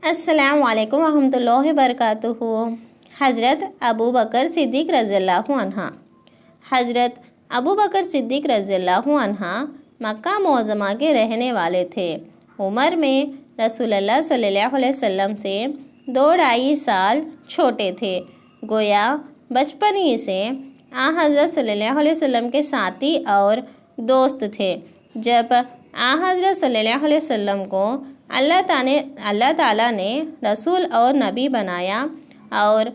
السلام علیکم ورحمۃ اللہ وبرکاتہ۔ حضرت ابو بکر صدیق رضی اللہ عنہ۔ حضرت ابو بکر صدیق رضی اللہ عنہ مکہ معظمہ کے رہنے والے تھے۔ عمر میں رسول اللہ صلی اللہ علیہ وسلم سے 2-2.5 سال چھوٹے تھے۔ گویا بچپن ہی سے حضرت صلی اللہ علیہ وسلم کے ساتھی اور دوست تھے۔ جب حضرت صلی اللہ علیہ وسلم کو اللہ تعالیٰ نے رسول اور نبی بنایا اور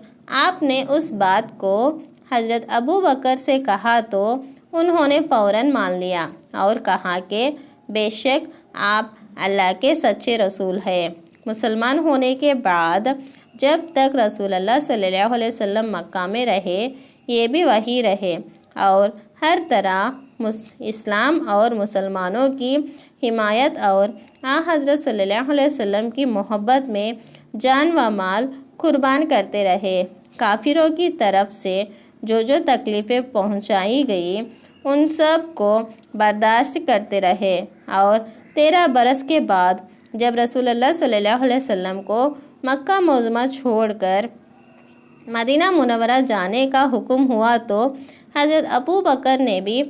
آپ نے اس بات کو حضرت ابو بکر سے کہا تو انہوں نے فوراً مان لیا اور کہا کہ بے شک آپ اللہ کے سچے رسول ہیں۔ مسلمان ہونے کے بعد جب تک رسول اللہ صلی اللہ علیہ وسلم مکہ میں رہے، یہ بھی وہی رہے اور ہر طرح اسلام اور مسلمانوں کی حمایت اور حضرت صلی اللہ علیہ وسلم کی محبت میں جان و مال قربان کرتے رہے۔ کافروں کی طرف سے جو تکلیفیں پہنچائی گئی ان سب کو برداشت کرتے رہے اور 13 برس کے بعد جب رسول اللہ صلی اللہ علیہ وسلم کو مکہ معظمہ چھوڑ کر مدینہ منورہ جانے کا حکم ہوا تو حضرت ابو بکر نے بھی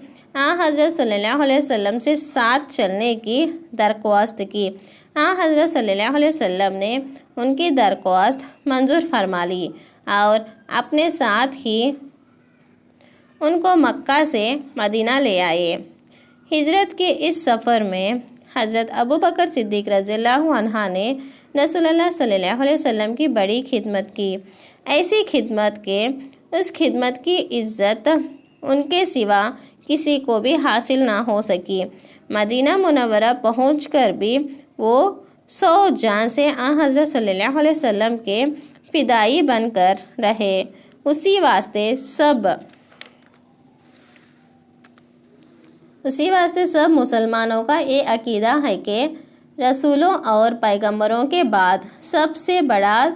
حضرت صلی اللہ علیہ وسلم سے ساتھ چلنے کی درخواست کی۔ حضرت صلی اللہ علیہ وسلم نے ان کی درخواست منظور فرما لی اور اپنے ساتھ ہی ان کو مکہ سے مدینہ لے آئے۔ ہجرت کے اس سفر میں حضرت ابو بکر صدیق رضی اللہ عنہ نے رسول اللہ صلی اللہ علیہ وسلم کی بڑی خدمت کی، ایسی خدمت کہ اس خدمت کی عزت ان کے سوا کسی کو بھی حاصل نہ ہو سکی۔ مدینہ منورہ پہنچ کر بھی وہ 100 جان سے حضرت صلی اللہ علیہ وسلم کے فدائی بن کر رہے۔ اسی واسطے سب مسلمانوں کا یہ عقیدہ ہے کہ رسولوں اور پیغمبروں کے بعد سب سے بڑا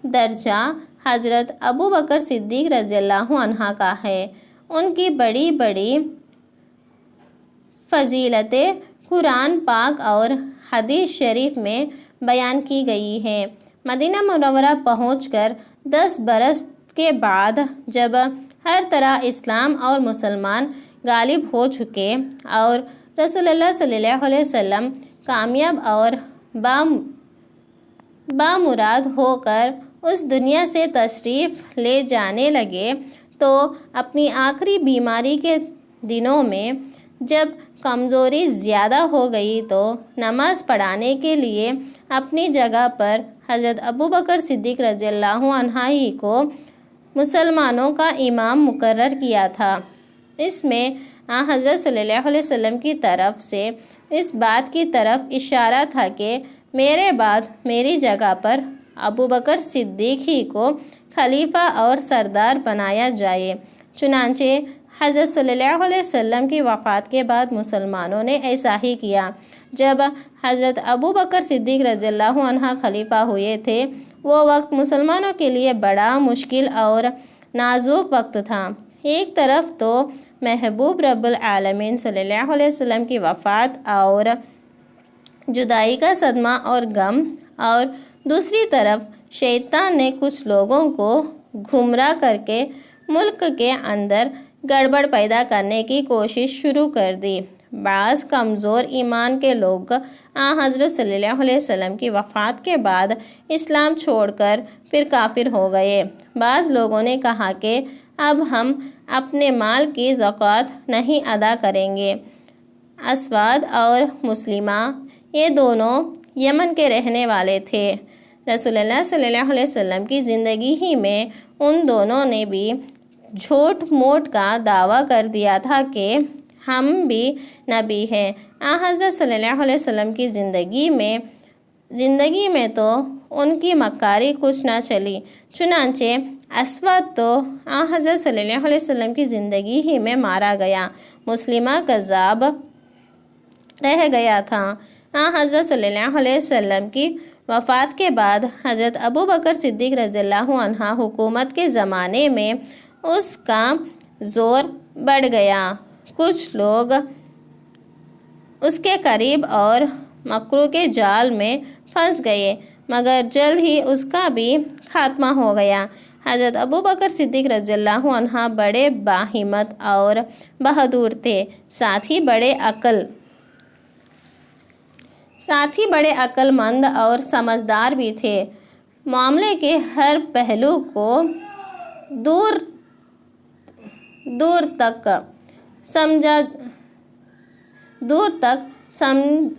درجہ حضرت ابو بکر صدیق رضی اللہ عنہ کا ہے۔ ان کی بڑی بڑی فضیلتیں قرآن پاک اور حدیث شریف میں بیان کی گئی ہیں۔ مدینہ منورہ پہنچ کر 10 برس کے بعد جب ہر طرح اسلام اور مسلمان غالب ہو چکے اور رسول اللہ صلی اللہ علیہ وسلم کامیاب اور بامراد ہو کر اس دنیا سے تشریف لے جانے لگے تو اپنی آخری بیماری کے دنوں میں جب کمزوری زیادہ ہو گئی تو نماز پڑھانے کے لیے اپنی جگہ پر حضرت ابو بکر صدیق رضی اللہ عنہ ہی کو مسلمانوں کا امام مقرر کیا تھا۔ اس میں حضرت صلی اللہ علیہ وسلم کی طرف سے اس بات کی طرف اشارہ تھا کہ میرے بعد میری جگہ پر ابو بکر صدیق ہی کو خلیفہ اور سردار بنایا جائے۔ چنانچہ حضرت صلی اللہ علیہ وسلم کی وفات کے بعد مسلمانوں نے ایسا ہی کیا۔ جب حضرت ابو بکر صدیق رضی اللہ عنہ خلیفہ ہوئے تھے، وہ وقت مسلمانوں کے لیے بڑا مشکل اور نازک وقت تھا۔ ایک طرف تو محبوب رب العالمین صلی اللہ علیہ وسلم کی وفات اور جدائی کا صدمہ اور غم، اور دوسری طرف شیطان نے کچھ لوگوں کو گمراہ کر کے ملک کے اندر گڑبڑ پیدا کرنے کی کوشش شروع کر دی۔ بعض کمزور ایمان کے لوگ حضرت صلی اللہ علیہ وسلم کی وفات کے بعد اسلام چھوڑ کر پھر کافر ہو گئے۔ بعض لوگوں نے کہا کہ اب ہم اپنے مال کی زکوٰۃ نہیں ادا کریں گے۔ اسود اور مسلمہ یہ دونوں یمن کے رہنے والے تھے۔ رسول اللہ صلی اللہ علیہ وسلم کی زندگی ہی میں ان دونوں نے بھی جھوٹ موٹ کا دعویٰ کر دیا تھا کہ ہم بھی نبی ہیں۔ حضرت صلی اللہ علیہ وسلم کی زندگی میں تو ان کی مکاری کچھ نہ چلی۔ چنانچہ اسود تو حضرت صلی اللہ علیہ وسلم کی زندگی ہی میں مارا گیا۔ مسلمہ کذاب رہ گیا تھا۔ حضرت صلی اللہ علیہ وسلم کی وفات کے بعد حضرت ابو بکر صدیق رضی اللہ عنہ حکومت کے زمانے میں اس کا زور بڑھ گیا۔ کچھ لوگ اس کے قریب اور مکروں کے جال میں پھنس گئے۔ مگر جلد ہی اس کا بھی خاتمہ ہو گیا۔ حضرت ابوبکر صدیق رضی اللہ عنہ بڑے باہمت اور بہادر تھے، ساتھ ہی بڑے عقل مند اور سمجھدار بھی تھے۔ معاملے کے ہر پہلو کو دور تک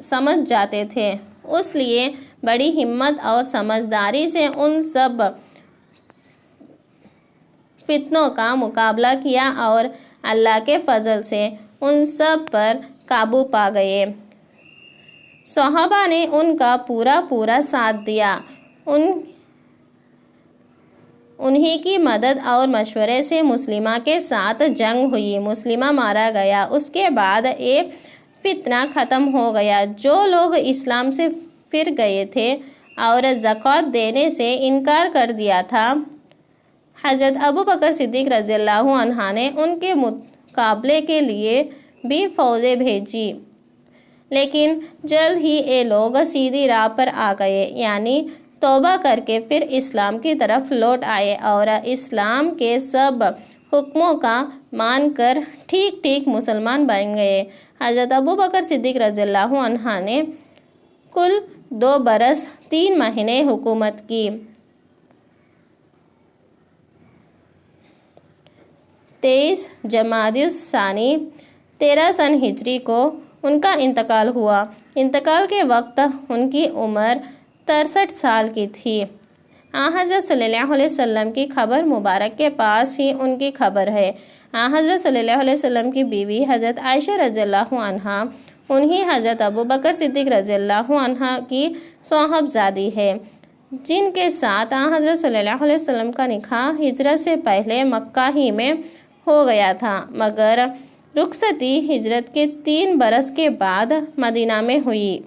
سمجھ جاتے تھے، اس لیے بڑی ہمت اور سمجھداری سے ان سب فتنوں کا مقابلہ کیا اور اللہ کے فضل سے ان سب پر قابو پا گئے۔ صحابہ نے ان کا پورا ساتھ دیا، انہی کی مدد اور مشورے سے مسلمہ کے ساتھ جنگ ہوئی، مسلمہ مارا گیا۔ اس کے بعد یہ فتنہ ختم ہو گیا۔ جو لوگ اسلام سے پھر گئے تھے اور زکوٰۃ دینے سے انکار کر دیا تھا، حضرت ابوبکر صدیق رضی اللہ عنہ نے ان کے مقابلے کے لیے بھی فوجیں بھیجی، لیکن جلد ہی یہ لوگ سیدھی راہ پر آ گئے، یعنی توبہ کر کے پھر اسلام کی طرف لوٹ آئے اور اسلام کے سب حکموں کا مان کر ٹھیک مسلمان بن گئے۔ حضرت ابوبکر صدیق رضی اللہ عنہ نے کل 2 برس 3 مہینے حکومت کی۔ 23 جمادی الثانی 13 سن ہجری کو ان کا انتقال ہوا۔ انتقال کے وقت ان کی عمر 63 سال کی تھی۔ حضرت صلی اللہ علیہ وسلم کی قبر مبارک کے پاس ہی ان کی قبر ہے۔ حضرت صلی اللہ علیہ وسلم کی بیوی حضرت عائشہ رضی اللہ عنہا انہی حضرت ابوبکر صدیق رضی اللہ عنہ کی صاحبزادی ہے، جن کے ساتھ حضرت صلی اللہ علیہ وسلم کا نکاح ہجرت سے پہلے مکہ ہی میں ہو گیا تھا، مگر رخصتی ہجرت کے 3 برس کے بعد مدینہ میں ہوئی۔